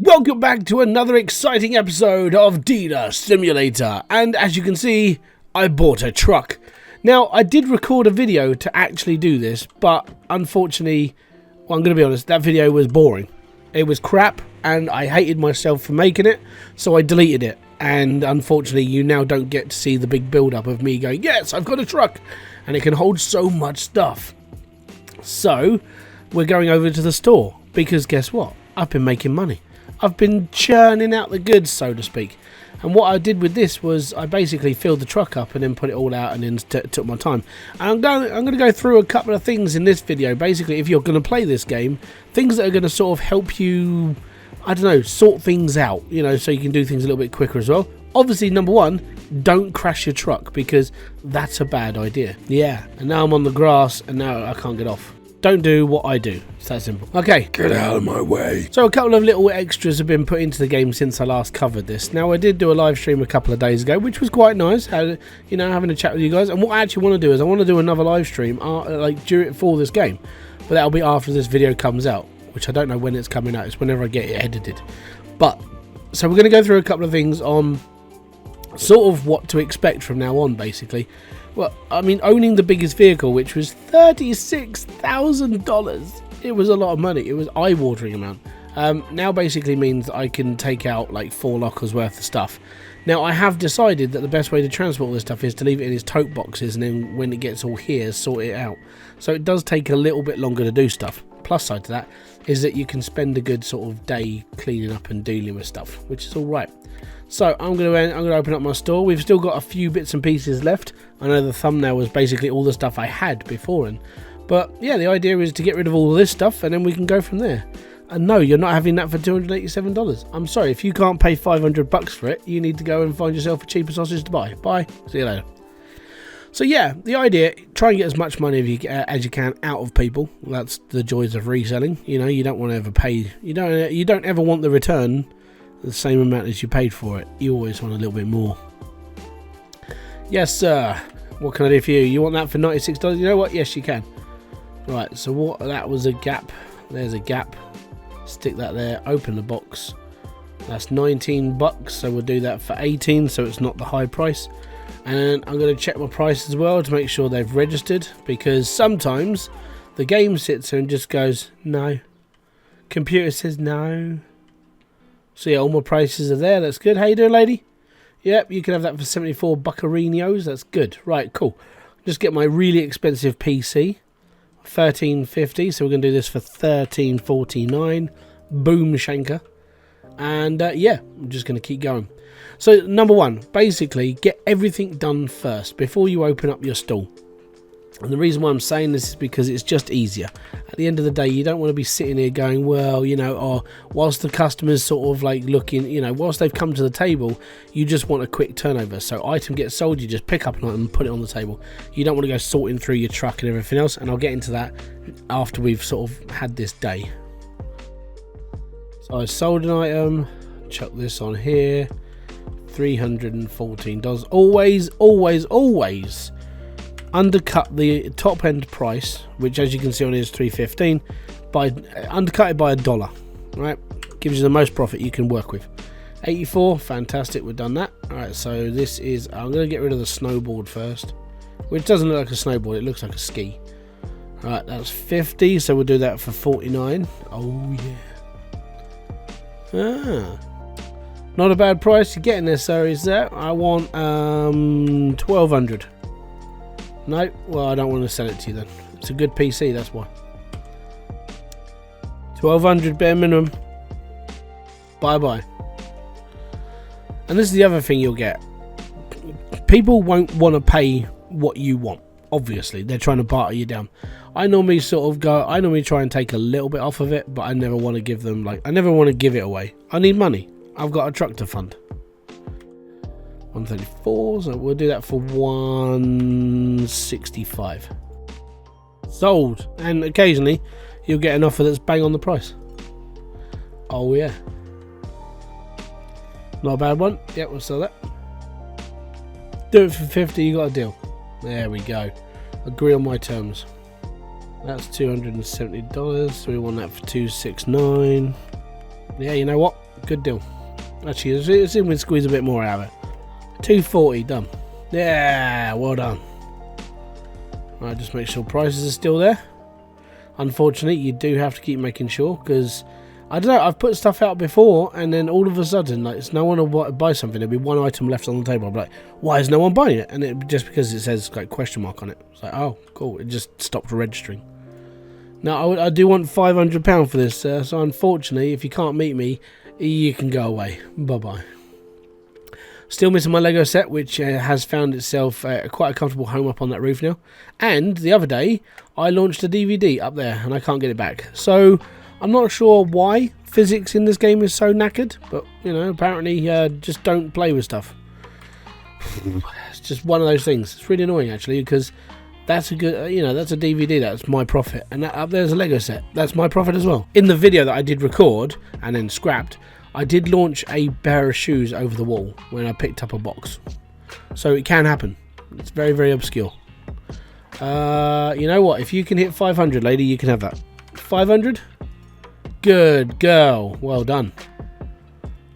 Welcome back to another exciting episode of Dina Simulator, and as you can see, I bought a truck. Now, I did record a video to actually do this, but unfortunately, well, I'm going to be honest, that video was boring. It was crap, and I hated myself for making it, so I deleted it. And unfortunately, you now don't get to see the big build-up of me going, yes, I've got a truck, and it can hold so much stuff. So, we're going over to the store, because guess what? I've been making money. I've been churning out the goods, so to speak. And what I did with this was I basically filled the truck up and then put it all out and then took my time. And I'm going to go through a couple of things in this video. Basically, if you're going to play this game, things that are going to sort of help you, I don't know, sort things out, you know, so you can do things a little bit quicker as well. Obviously, number one, don't crash your truck, because that's a bad idea. Yeah, and now I'm on the grass and now I can't get off. Don't do what I do. It's that simple. Okay. Get out of my way. So a couple of little extras have been put into the game since I last covered this. Now, I did do a live stream a couple of days ago, which was quite nice. Having a chat with you guys. And what I actually want to do is I want to do another live stream for this game. But that'll be after this video comes out, which I don't know when it's coming out. It's whenever I get it edited. But, so we're going to go through a couple of things on sort of what to expect from now on, basically. Well, I mean, owning the biggest vehicle, which was $36,000, it was a lot of money. It was eye-watering amount. Now basically means I can take out like 4 lockers worth of stuff. Now, I have decided that the best way to transport this stuff is to leave it in its tote boxes, and then when it gets all here, sort it out. So it does take a little bit longer to do stuff. Plus side to that is that you can spend a good sort of day cleaning up and dealing with stuff, which is all right. So I'm going to open up my store. We've still got a few bits and pieces left. I know the thumbnail was basically all the stuff I had before, but yeah, the idea is to get rid of all of this stuff and then we can go from there. And no, you're not having that for $287. I'm sorry, if you can't pay $500 for it, you need to go and find yourself a cheaper sausage to buy. Bye. See you later. So yeah, the idea, try and get as much money as you can out of people. That's the joys of reselling. You know, you don't want to ever pay. You don't ever want the return the same amount as you paid for it. You always want a little bit more. Yes, sir. What can I do for you? You want that for $96? You know what? Yes, you can. Right. So what? That was a gap. There's a gap. Stick that there. Open the box. That's $19. So we'll do that for 18. So it's not the high price. And I'm going to check my price as well to make sure they've registered, because sometimes the game sits there and just goes no. Computer says no. So yeah, all my prices are there. That's good. How you doing, lady? Yep, you can have that for 74 buccarinos. That's good. Right, cool. Just get my really expensive PC. $13.50. So we're going to do this for $13.49. Boom shanker. And yeah, I'm just going to keep going. So number one, basically get everything done first before you open up your stall. And the reason why I'm saying this is because it's just easier. At the end of the day, you don't want to be sitting here going, well, you know, or whilst the customer's sort of like looking, you know, whilst they've come to the table, you just want a quick turnover. So item gets sold, you just pick up an item and put it on the table. You don't want to go sorting through your truck and everything else. And I'll get into that after we've sort of had this day. So I sold an item, chuck this on here, $314. Always undercut the top end price, which as you can see on here is $315, undercut it by $1, right? Gives you the most profit you can work with. 84, fantastic, we've done that. All right, so this is, I'm going to get rid of the snowboard first, which doesn't look like a snowboard, it looks like a ski. All right, that's 50, so we'll do that for 49. Oh yeah. Not a bad price. You're getting there, sir. Is that? I want 1,200. No, well, I don't want to sell it to you then. It's a good PC, that's why. 1,200 bare minimum. Bye bye. And this is the other thing you'll get. People won't want to pay what you want. Obviously, they're trying to barter you down. I normally try and take a little bit off of it, but I never want to give them, I never want to give it away. I need money. I've got a truck to fund. 134, so we'll do that for 165. Sold. And occasionally you'll get an offer that's bang on the price. Oh yeah. Not a bad one. Yep, we'll sell that. Do it for 50, you got a deal. There we go. Agree on my terms. That's $270, so we want that for $269. Yeah, you know what? Good deal. Actually, let's see if we can squeeze a bit more out of it. 240, done. Yeah, well done. Right, just make sure prices are still there. Unfortunately, you do have to keep making sure, because I don't know, I've put stuff out before and then all of a sudden, like, it's no one will buy something. There'll be one item left on the table. I'll be like, why is no one buying it? And it just because it says like question mark on it. It's like, oh, cool. It just stopped registering. Now, I do want £500 for this, so unfortunately, if you can't meet me, you can go away. Bye-bye. Still missing my Lego set, which has found itself quite a comfortable home up on that roof now. And the other day, I launched a DVD up there, and I can't get it back. So, I'm not sure why physics in this game is so knackered, but, you know, apparently just don't play with stuff. It's just one of those things. It's really annoying, actually, because that's a good, you know, that's a DVD, that's my profit. And that up there's a Lego set, that's my profit as well. In the video that I did record, and then scrapped, I did launch a pair of shoes over the wall when I picked up a box. So it can happen. It's very, very obscure. You know what? If you can hit 500, lady, you can have that. 500? Good girl. Well done.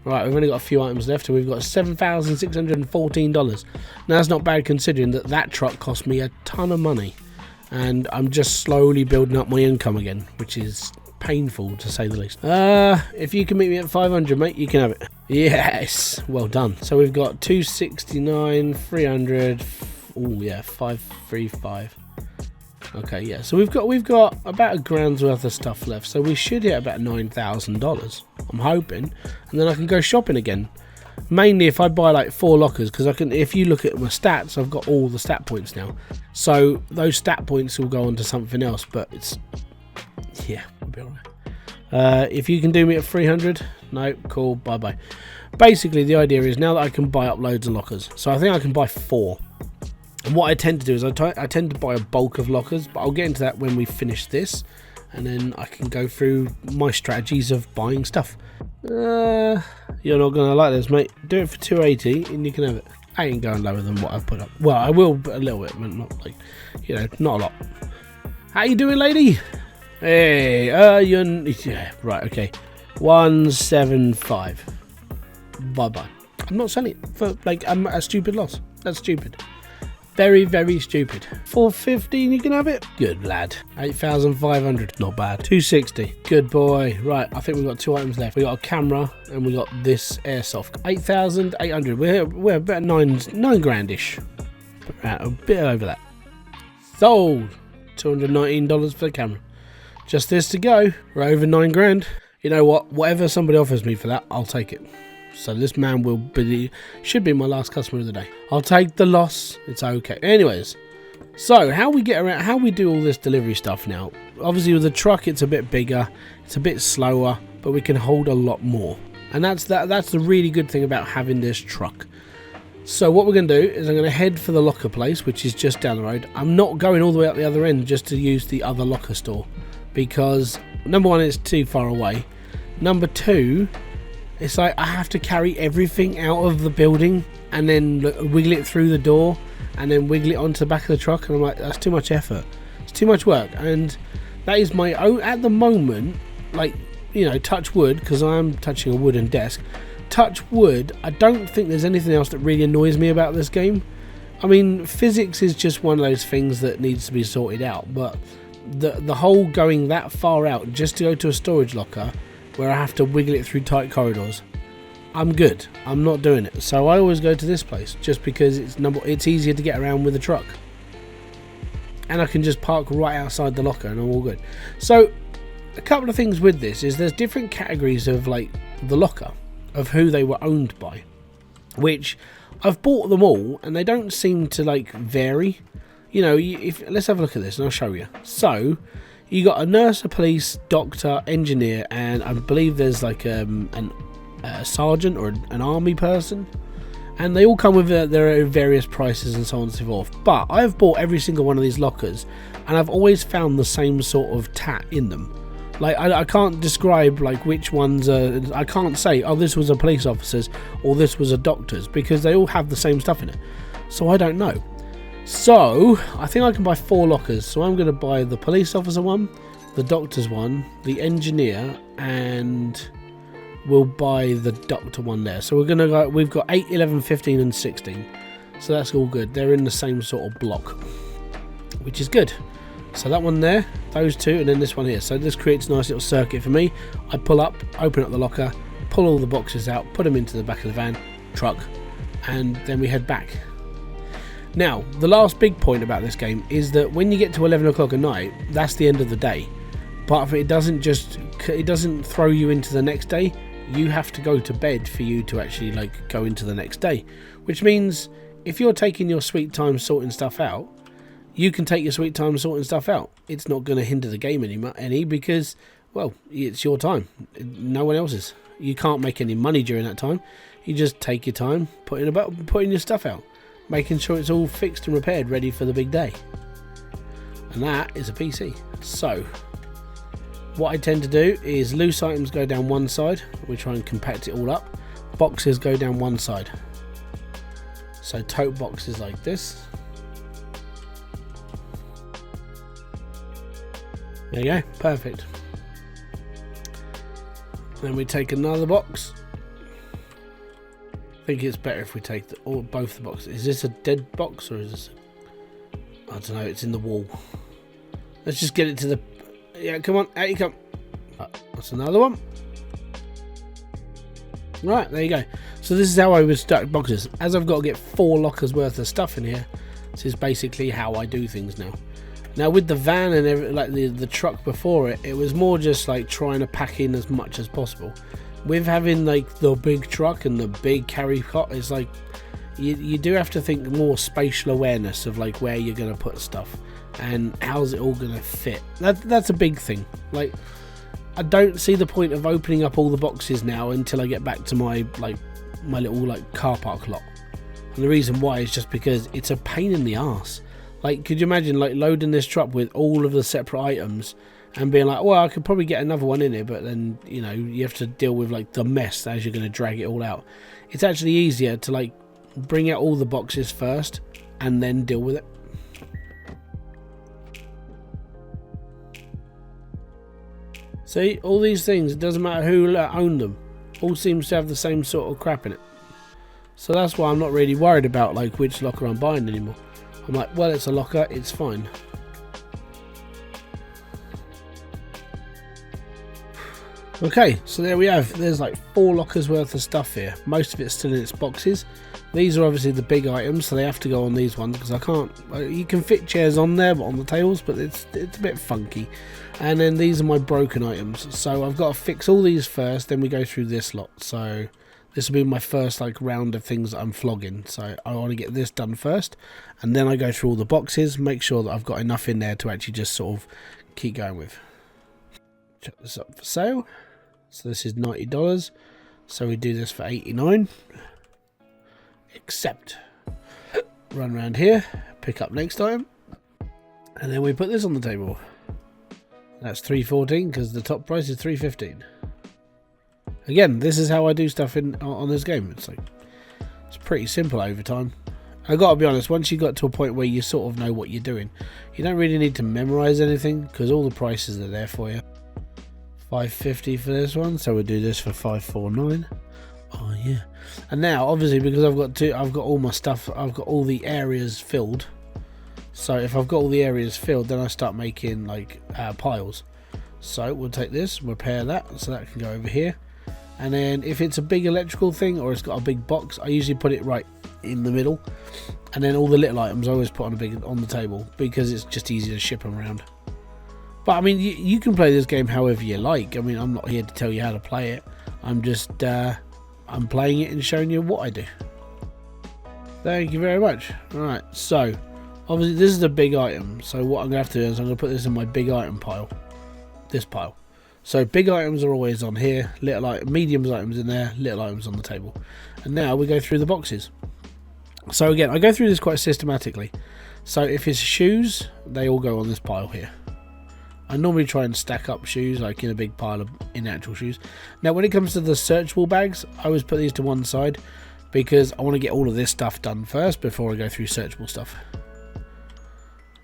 Right, we've only got a few items left, and we've got $7,614. Now, that's not bad considering that that truck cost me a ton of money. And I'm just slowly building up my income again, which is painful to say the least. If you can meet me at 500, mate, you can have it. Yes, well done. So we've got 269, 300. Oh yeah, 535. Okay, yeah. So we've got about a grand's worth of stuff left. So we should hit about $9,000. I'm hoping, and then I can go shopping again. Mainly if I buy like 4 lockers, because I can. If you look at my stats, I've got all the stat points now. So those stat points will go on to something else. But it's, yeah, we'll be alright. If you can do me at 300, no, cool, bye bye. Basically, the idea is now that I can buy up loads of lockers, so I think I can buy 4. And what I tend to do is I tend to buy a bulk of lockers, but I'll get into that when we finish this, and then I can go through my strategies of buying stuff. You're not gonna like this, mate. Do it for 280, and you can have it. I ain't going lower than what I've put up. Well, I will, but a little bit, but not like, you know, not a lot. How you doing, lady? Hey, you're, yeah, right, okay. 175. Bye bye. I'm not selling it for like a stupid loss. That's stupid. Very, very stupid. 415, you can have it. Good lad. 8,500. Not bad. 260. Good boy. Right, I think we've got 2 items left. We got a camera and we got this airsoft. 8,800. We're about nine grandish. A bit over that. Sold. $219 for the camera. Just this to go. We're over 9 grand. You know what? Whatever somebody offers me for that, I'll take it. So this man should be my last customer of the day. I'll take the loss. It's okay. Anyways, so how we get around, how we do all this delivery stuff now. Obviously with the truck, it's a bit bigger, it's a bit slower, but we can hold a lot more. And that's the really good thing about having this truck. So what we're going to do is I'm going to head for the locker place, which is just down the road. I'm not going all the way up the other end just to use the other locker store, because number one, it's too far away. Number two, it's like I have to carry everything out of the building and then wiggle it through the door and then wiggle it onto the back of the truck, and I'm like, that's too much effort. It's too much work, and that is my own at the moment. Like, you know, touch wood, because I am touching a wooden desk. Touch wood, I don't think there's anything else that really annoys me about this game. I mean, physics is just one of those things that needs to be sorted out, but the whole going that far out just to go to a storage locker where I have to wiggle it through tight corridors, I'm good. I'm not doing it. So I always go to this place just because it's easier to get around with a truck. And I can just park right outside the locker and I'm all good. So a couple of things with this is there's different categories of like the locker, of who they were owned by, which I've bought them all and they don't seem to like vary. You know, let's have a look at this and I'll show you. So you got a nurse, a police, doctor, engineer, and I believe there's like a sergeant or an army person, and they all come with their various prices and so on and so forth. But I've bought every single one of these lockers and I've always found the same sort of tat in them. Like I can't describe like which ones are, I can't say, oh, this was a police officer's or this was a doctor's, because they all have the same stuff in it. So I don't know. So I think I can buy 4 lockers. So I'm going to buy the police officer one, the doctor's one, the engineer, and we'll buy the Doctor one there. So we're gonna go. We've got 8, 11, 15, and 16. So that's all good. They're in the same sort of block, which is good. So that one there, those two, and then this one here. So this creates a nice little circuit for me. I pull up, open up the locker, pull all the boxes out, put them into the back of the van, truck, and then we head back. Now, the last big point about this game is that when you get to 11 o'clock at night, that's the end of the day. But it doesn't throw you into the next day. You have to go to bed for you to actually like go into the next day. Which means if you're taking your sweet time sorting stuff out, you can take your sweet time sorting stuff out. It's not going to hinder the game any because, well, it's your time. No one else's. You can't make any money during that time. You just take your time, putting your stuff out, making sure it's all fixed and repaired, ready for the big day. And that is a PC. So what I tend to do is loose items go down one side. We try and compact it all up. Boxes go down one side. So tote boxes like this. There you go, perfect. Then we take another box. I think it's better if we take both the boxes. Is this a dead box or is this I don't know, it's in the wall. Let's just get it to the... Yeah, come on, out you come. That's another one. Right, there you go. So this is how I would stack boxes. As I've got to get 4 lockers worth of stuff in here, this is basically how I do things now. Now with the van and like the truck before it, it was more just like trying to pack in as much as possible. With having like the big truck and the big carry cot, it's like you do have to think more spatial awareness of like where you're going to put stuff and how's it all going to fit. That's a big thing. Like I don't see the point of opening up all the boxes now until I get back to my little like car park lot. And the reason why is just because it's a pain in the arse. Like, could you imagine like loading this truck with all of the separate items and being like, well, I could probably get another one in here, but then, you know, you have to deal with like the mess as you're going to drag it all out. It's actually easier to like bring out all the boxes first and then deal with it. See, all these things, it doesn't matter who owned them, all seems to have the same sort of crap in it. So that's why I'm not really worried about like which locker I'm buying anymore. I'm like, well, it's a locker, it's fine. Okay, so there we have. There's like 4 lockers worth of stuff here. Most of it's still in its boxes. These are obviously the big items, so they have to go on these ones because I can't. You can fit chairs on there, but on the tables, but it's a bit funky. And then these are my broken items. So I've got to fix all these first, then we go through this lot. So this will be my first like round of things that I'm flogging. So I want to get this done first, and then I go through all the boxes, make sure that I've got enough in there to actually just sort of keep going with. Check this up for sale. So this is $90. So we do this for $89. Except run around here, pick up next item, and then we put this on the table. That's $3.14 because the top price is $3.15. Again, this is how I do stuff on this game. It's pretty simple over time. I gotta be honest, once you got to a point where you sort of know what you're doing, you don't really need to memorize anything because all the prices are there for you. $5.50 for this one, so we'll do this for $5.49. Oh yeah. And now obviously because I've got all my stuff, I've got all the areas filled. So if I've got all the areas filled, then I start making like piles. So we'll take this, repair that, so that can go over here. And then if it's a big electrical thing or it's got a big box, I usually put it right in the middle. And then all the little items I always put on the table because it's just easier to ship them around. But I mean, you can play this game however you like. I mean, I'm not here to tell you how to play it. I'm just I'm playing it and showing you what I do. Thank you very much. Alright, so obviously this is a big item. So what I'm going to have to do is I'm going to put this in my big item pile. This pile. So big items are always on here. Medium items in there. Little items on the table. And now we go through the boxes. So again, I go through this quite systematically. So if it's shoes, they all go on this pile here. I normally try and stack up shoes like in a big pile of actual shoes. Now when it comes to the searchable bags, I always put these to one side because I want to get all of this stuff done first before I go through searchable stuff.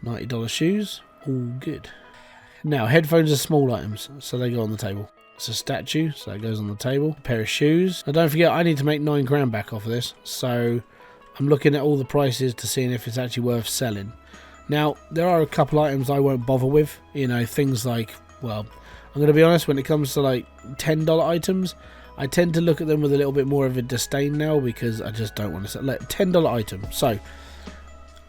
$90 shoes, all good. Now headphones are small items, so they go on the table. It's a statue, so that goes on the table. A pair of shoes. Now don't forget, I need to make 9 grand back off of this, so I'm looking at all the prices to see if it's actually worth selling. Now, there are a couple items I won't bother with, you know, things like, well, I'm going to be honest, when it comes to like $10 items, I tend to look at them with a little bit more of a disdain now, because I just don't want to sell like $10 item. So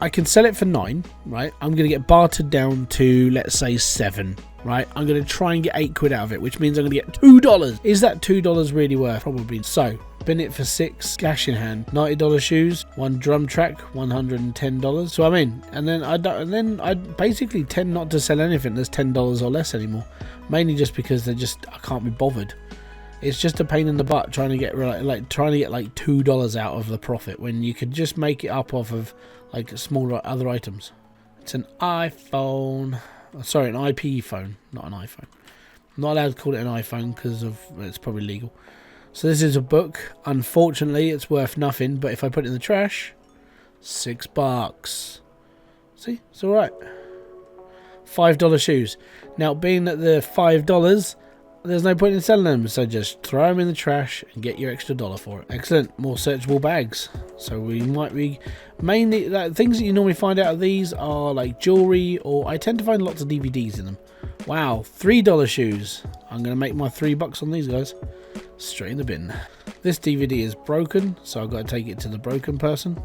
I can sell it for 9, right? I'm going to get bartered down to, let's say, 7, right? I'm going to try and get 8 quid out of it, which means I'm going to get $2. Is that $2 really worth? Probably. So bin it for 6, cash in hand, $90 shoes, 1 drum track, $110. So I mean, and then I basically tend not to sell anything that's $10 or less anymore, mainly just because I can't be bothered. It's just a pain in the butt trying to get like $2 out of the profit when you could just make it up off of like smaller other items. It's an iPhone, sorry, an IP phone, not an iPhone. I'm not allowed to call it an iPhone because of it's probably legal. So this is a book. Unfortunately, it's worth nothing, but if I put it in the trash, $6. See, it's all right. $5 shoes. Now, being that they're $5, there's no point in selling them, so just throw them in the trash and get your extra $1 for it. Excellent. More searchable bags. So we might be mainly things that you normally find out of these are like jewelry, or I tend to find lots of DVDs in them. Wow, $3 shoes. I'm going to make my $3 on these guys. Straight in the bin. This DVD is broken, so I've got to take it to the broken person.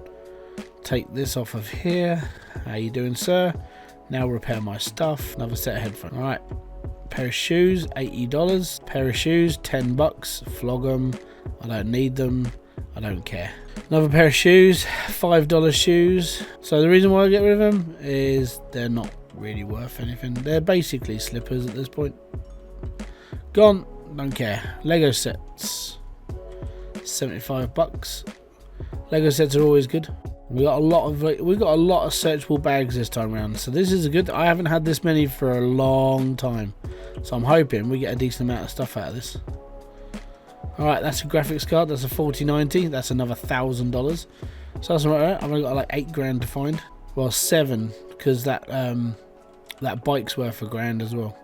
Take this off of here. How you doing, sir? Now repair my stuff. Another set of headphones. All right. Pair of shoes, $80. Pair of shoes, $10. Flog them. I don't need them. I don't care. Another pair of shoes, $5 shoes. So the reason why I get rid of them is they're not really worth anything. They're basically slippers at this point. Gone. Don't care. Lego sets, $75. Lego sets are always good. We got a lot of searchable bags this time around, so this is a good. I haven't had this many for a long time, so I'm hoping we get a decent amount of stuff out of this. All right, that's a graphics card. That's a 4090. That's another $1,000. So that's all right. I've only got like 8 grand to find. Well, 7, because that bike's worth $1,000 as well.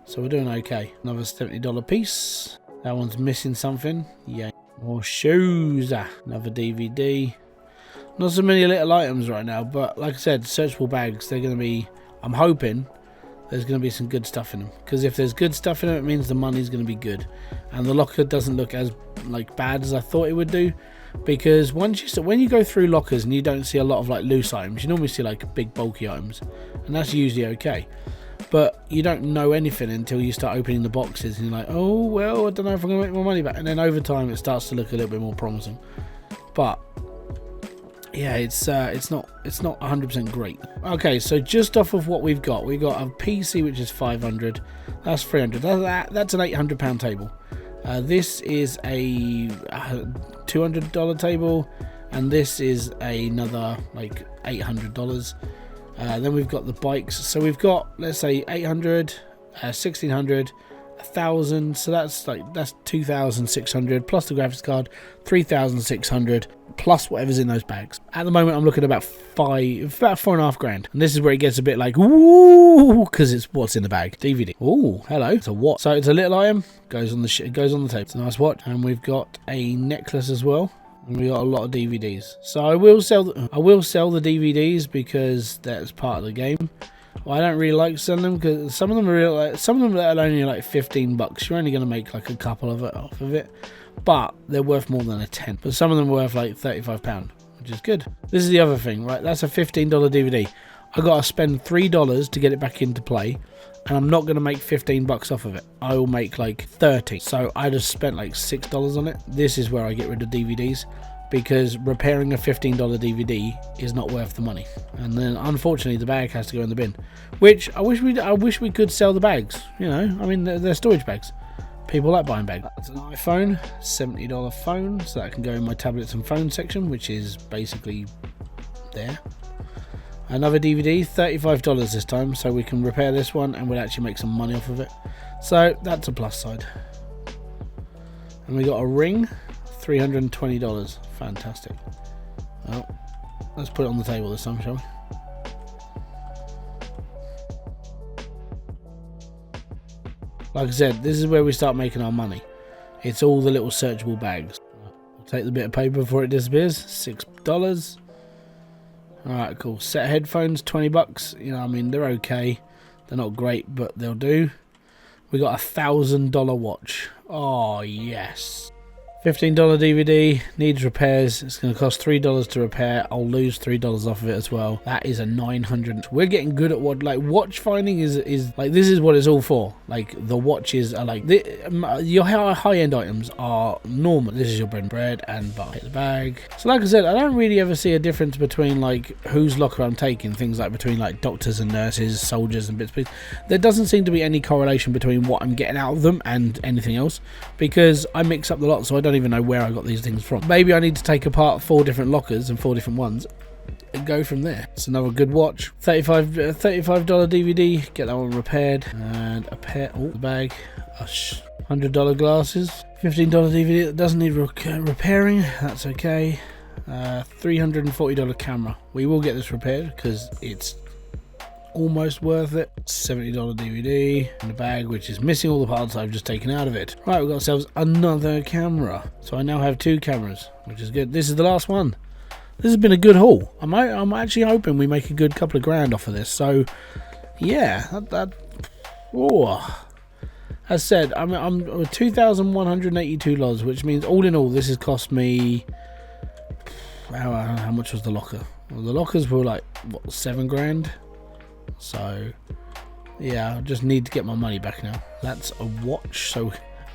So we're doing okay. Another $70 piece. That one's missing something. Yeah. More shoes. Another DVD. Not so many little items right now, but like I said, searchable bags, they're going to be, I'm hoping there's going to be some good stuff in them. Because if there's good stuff in them, it means the money's going to be good. And the locker doesn't look as like bad as I thought it would do. Because when you go through lockers and you don't see a lot of like loose items, you normally see like big bulky items. And that's usually okay. But you don't know anything until you start opening the boxes and you're like, oh, well, I don't know if I'm going to make my money back. And then over time, it starts to look a little bit more promising. But yeah, it's not 100% great. Okay, so just off of what we've got a PC which is 500. That's 300. That's an £800 table. This is a $200 table, and this is another like $800. Then we've got the bikes. So we've got, let's say, 800, 1600, 1000. So that's 2600 plus the graphics card, 3600 plus whatever's in those bags. At the moment, I'm looking at about 4.5 grand. And this is where it gets a bit like, ooh, because it's what's in the bag. DVD. Oh, hello. It's a watch. So it's a little item. Goes on the table. It's a nice watch. And we've got a necklace as well. And we got a lot of DVDs. So I will sell the DVDs because that's part of the game. Well, I don't really like selling them because some of them are only like $15. You're only going to make like a couple of it off of it, but they're worth more than a 10. But some of them are worth like £35, which is good. This is the other thing, right? That's a $15 DVD. I got to spend $3 to get it back into play, and I'm not going to make $15 off of it. I will make like 30. So I just spent like $6 on it. This is where I get rid of DVDs, because repairing a $15 DVD is not worth the money. And then unfortunately the bag has to go in the bin, which I wish we could sell the bags, you know. I mean, they're storage bags. People like buying bags. That's an iPhone, $70 phone, so that can go in my tablets and phone section, which is basically there. Another DVD, $35 this time, so we can repair this one and we'll actually make some money off of it. So that's a plus side. And we got a ring, $320. Fantastic. Well, let's put it on the table this time, shall we? Like I said, this is where we start making our money. It's all the little searchable bags. We'll take the bit of paper before it disappears. $6. Alright, cool. Set of headphones, 20 bucks. You know, I mean, they're okay. They're not great, but they'll do. We got a $1,000 watch. Oh, yes. $15 DVD, needs repairs. It's going to cost $3 to repair. I'll lose $3 off of it as well. That is a 900. We're getting good at what, like, watch finding is like, this is what it's all for. Like, the watches are like, your high-end items are normal. This is your bread and butter. Hit the bag. So like I said, I don't really ever see a difference between like whose locker I'm taking. Things like between like doctors and nurses, soldiers and bits. There doesn't seem to be any correlation between what I'm getting out of them and anything else, because I mix up the lot, so I don't even know where I got these things from. Maybe I need to take apart 4 different lockers and 4 different ones and go from there. It's another good watch. $35 DVD, get that one repaired, and a pair, oh, the bag, $100 glasses, $15 DVD that doesn't need repairing, that's okay. $340 camera. We will get this repaired because it's almost worth it. $70 DVD in the bag, which is missing all the parts I've just taken out of it. Right, we've got ourselves another camera. So I now have 2 cameras, which is good. This is the last one. This has been a good haul. I'm actually hoping we make a good couple of grand off of this. So yeah, as said, I'm $2,182, which means all in all this has cost me, how much was the locker? Well, the lockers were like what, 7 grand. So yeah, I just need to get my money back now. That's a watch, so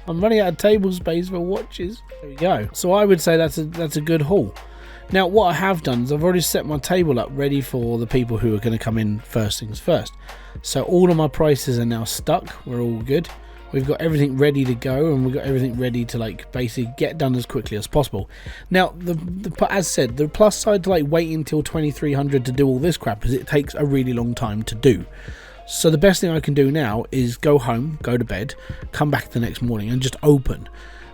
I'm running out of table space for watches. There we go. So I would say that's a good haul. Now what I have done is I've already set my table up ready for the people who are going to come in first things first. So all of my prices are now stuck. We're all good. We've got everything ready to go, and we've got everything ready to like basically get done as quickly as possible. Now, as said, the plus side to like waiting until 2300 to do all this crap is it takes a really long time to do. So the best thing I can do now is go home, go to bed, come back the next morning and just open.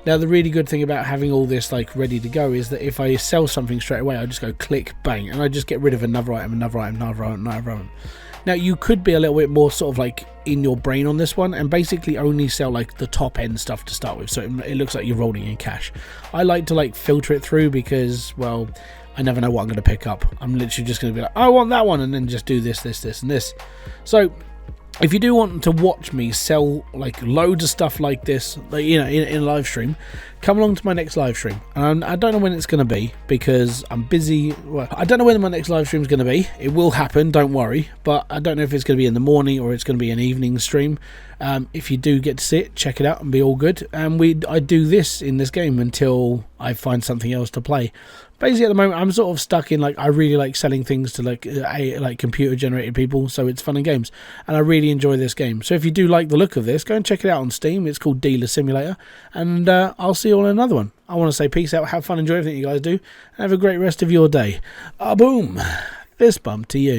Now the really good thing about having all this like ready to go is that if I sell something straight away, I just go click, bang, and I just get rid of another item, another item, another item, another item. Now you could be a little bit more sort of like in your brain on this one and basically only sell like the top end stuff to start with, so it looks like you're rolling in cash. I like to like filter it through because, well, I never know what I'm going to pick up. I'm literally just going to be like, I want that one, and then just do this, this, this, and this. So if you do want to watch me sell like loads of stuff like this, like, you know, in a live stream, come along to my next live stream. And I don't know when it's going to be because I'm busy. Well, I don't know when my next live stream is going to be. It will happen, don't worry. But I don't know if it's going to be in the morning or it's going to be an evening stream. If you do get to see it, check it out and be all good. And I do this in this game until I find something else to play. Basically, at the moment, I'm sort of stuck in like I really like selling things to like computer generated people, so it's fun and games, and I really enjoy this game. So if you do like the look of this, go and check it out on Steam. It's called Dealer Simulator, and I'll see you on another one. I want to say peace out, have fun, enjoy everything you guys do, and have a great rest of your day. Boom, fist bump to you.